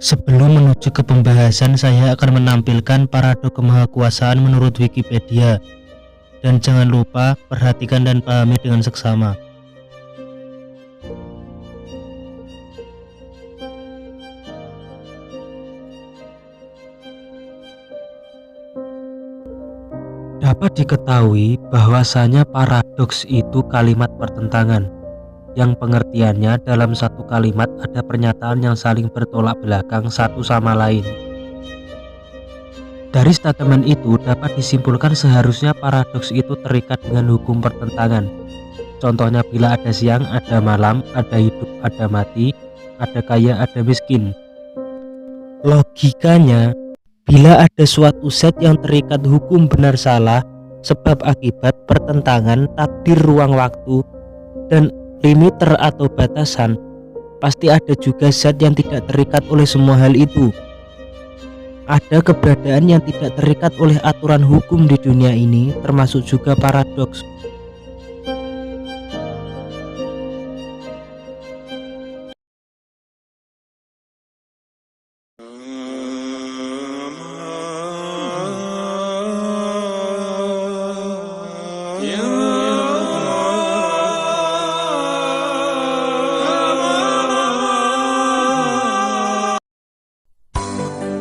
Sebelum menuju ke pembahasan, saya akan menampilkan paradoks kemahakuasaan menurut Wikipedia. Dan jangan lupa perhatikan dan pahami dengan seksama. Dapat diketahui bahwasanya paradoks itu kalimat pertentangan, yang pengertiannya dalam satu kalimat ada pernyataan yang saling bertolak belakang satu sama lain. Dari statement itu dapat disimpulkan seharusnya paradoks itu terikat dengan hukum pertentangan. Contohnya, bila ada siang, ada malam, ada hidup, ada mati, ada kaya, ada miskin. Logikanya, bila ada suatu zat yang terikat hukum benar salah, sebab akibat, pertentangan, takdir, ruang waktu, dan limiter atau batasan, pasti ada juga zat yang tidak terikat oleh semua hal itu. Ada keberadaan yang tidak terikat oleh aturan hukum di dunia ini, termasuk juga paradoks.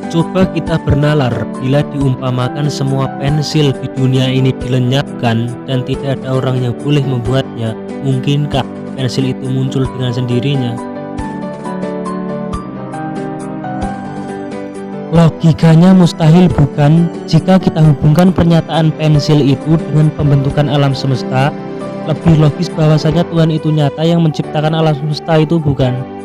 Coba kita bernalar, bila diumpamakan semua pensil di dunia ini dilenyapkan dan tidak ada orang yang boleh membuatnya, mungkinkah pensil itu muncul dengan sendirinya? Logikanya mustahil, bukan? Jika kita hubungkan pernyataan pensil itu dengan pembentukan alam semesta, lebih logis bahwasanya Tuhan itu nyata yang menciptakan alam semesta itu, bukan?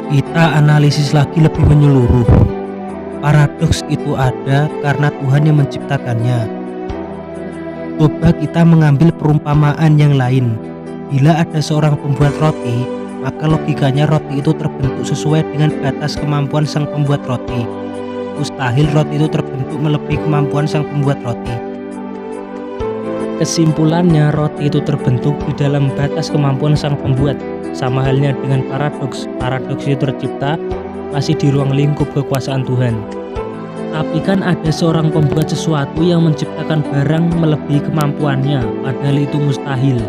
Kita analisis lagi lebih menyeluruh. Paradoks itu ada karena Tuhan yang menciptakannya. Coba kita mengambil perumpamaan yang lain. Bila ada seorang pembuat roti, maka logikanya roti itu terbentuk sesuai dengan batas kemampuan sang pembuat roti. Mustahil roti itu terbentuk melebihi kemampuan sang pembuat roti. Kesimpulannya, roti itu terbentuk di dalam batas kemampuan sang pembuat. Sama halnya dengan paradoks. Paradoks itu tercipta masih di ruang lingkup kekuasaan Tuhan. Tapi kan ada seorang pembuat sesuatu yang menciptakan barang melebihi kemampuannya, padahal itu mustahil.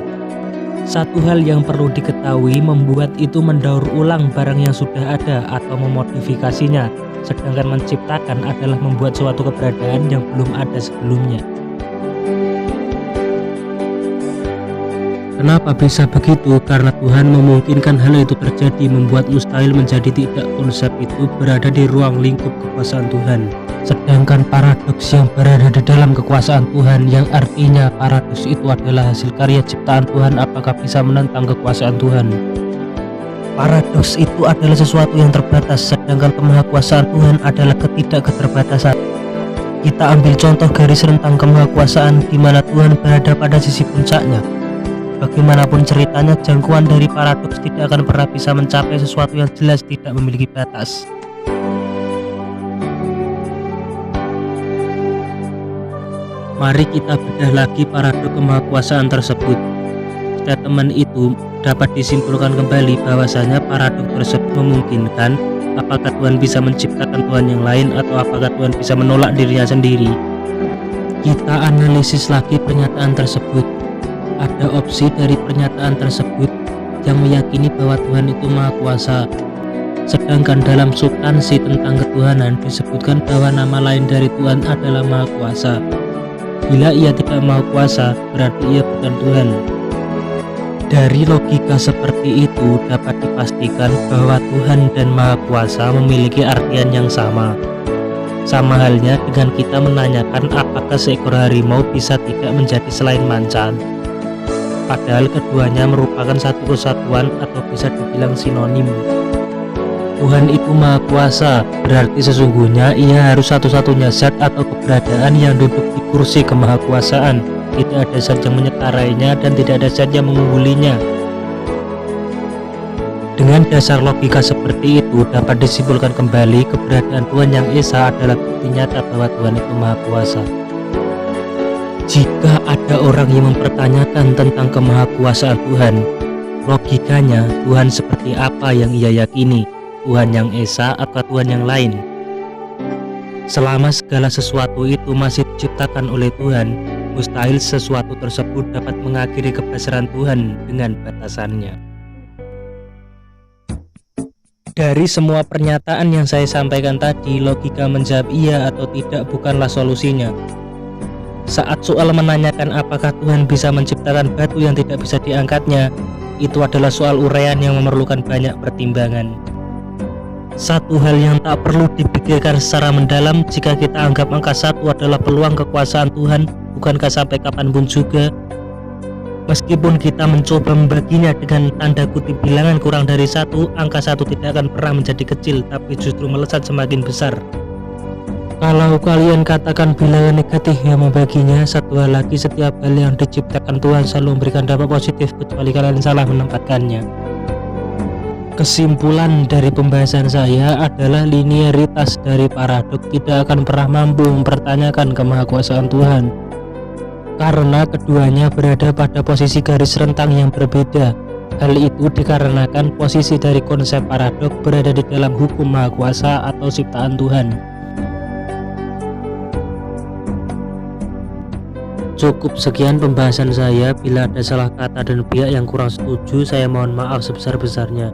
Satu hal yang perlu diketahui, membuat itu mendaur ulang barang yang sudah ada atau memodifikasinya, sedangkan menciptakan adalah membuat suatu keberadaan yang belum ada sebelumnya. Kenapa bisa begitu? Karena Tuhan memungkinkan hal itu terjadi, membuat mustahil menjadi tidak. Konsep itu berada di ruang lingkup kekuasaan Tuhan. Sedangkan paradoks yang berada di dalam kekuasaan Tuhan, yang artinya paradoks itu adalah hasil karya ciptaan Tuhan, apakah bisa menentang kekuasaan Tuhan? Paradoks itu adalah sesuatu yang terbatas, sedangkan kemahakuasaan Tuhan adalah ketidakketerbatasan. Kita ambil contoh garis rentang kemahakuasaan di mana Tuhan berada pada sisi puncaknya. Bagaimanapun ceritanya, jangkauan dari paradoks tidak akan pernah bisa mencapai sesuatu yang jelas, tidak memiliki batas. Mari kita bedah lagi paradoks kemahakuasaan tersebut. Statement itu dapat disimpulkan kembali bahwasanya paradoks tersebut memungkinkan apakah Tuhan bisa menciptakan Tuhan yang lain atau apakah Tuhan bisa menolak dirinya sendiri. Kita analisis lagi pernyataan tersebut. Ada opsi dari pernyataan tersebut yang meyakini bahwa Tuhan itu Maha Kuasa. Sedangkan dalam substansi tentang ketuhanan disebutkan bahwa nama lain dari Tuhan adalah Maha Kuasa. Bila ia tidak Maha Kuasa, berarti ia bukan Tuhan. Dari logika seperti itu dapat dipastikan bahwa Tuhan dan Maha Kuasa memiliki artian yang sama. Sama halnya dengan kita menanyakan apakah seekor harimau bisa tidak menjadi selain macan. Padahal keduanya merupakan satu kesatuan atau bisa dibilang sinonim. Tuhan itu Maha Kuasa, berarti sesungguhnya ia harus satu-satunya zat atau keberadaan yang duduk di kursi kemahakuasaan. Tidak ada zat yang menyetarainya dan tidak ada zat yang mengunggulinya. Dengan dasar logika seperti itu dapat disimpulkan kembali keberadaan Tuhan yang Esa adalah bukti nyata bahwa Tuhan itu Maha Kuasa. Jika ada orang yang mempertanyakan tentang kemahakuasaan Tuhan, logikanya Tuhan seperti apa yang ia yakini? Tuhan yang esa atau Tuhan yang lain? Selama segala sesuatu itu masih diciptakan oleh Tuhan, mustahil sesuatu tersebut dapat mengakhiri kebesaran Tuhan dengan batasannya. Dari semua pernyataan yang saya sampaikan tadi, logika menjawab iya atau tidak bukanlah solusinya. Saat soal menanyakan apakah Tuhan bisa menciptakan batu yang tidak bisa diangkatnya, itu adalah soal uraian yang memerlukan banyak pertimbangan. Satu hal yang tak perlu dipikirkan secara mendalam, jika kita anggap angka 1 adalah peluang kekuasaan Tuhan, bukankah sampai kapanpun juga, meskipun kita mencoba membaginya dengan tanda kutip bilangan kurang dari 1, angka 1 tidak akan pernah menjadi kecil, tapi justru melesat semakin besar. Kalau kalian katakan bilangan negatif yang membaginya, satu hal lagi, setiap hal yang diciptakan Tuhan selalu memberikan dampak positif, kecuali kalian salah menempatkannya. Kesimpulan dari pembahasan saya adalah linearitas dari paradok tidak akan pernah mampu mempertanyakan kemahakuasaan Tuhan, karena keduanya berada pada posisi garis rentang yang berbeda. Hal itu dikarenakan posisi dari konsep paradok berada di dalam hukum maha kuasa atau ciptaan Tuhan. Cukup sekian pembahasan saya. Bila ada salah kata dan pihak yang kurang setuju, saya mohon maaf sebesar-besarnya.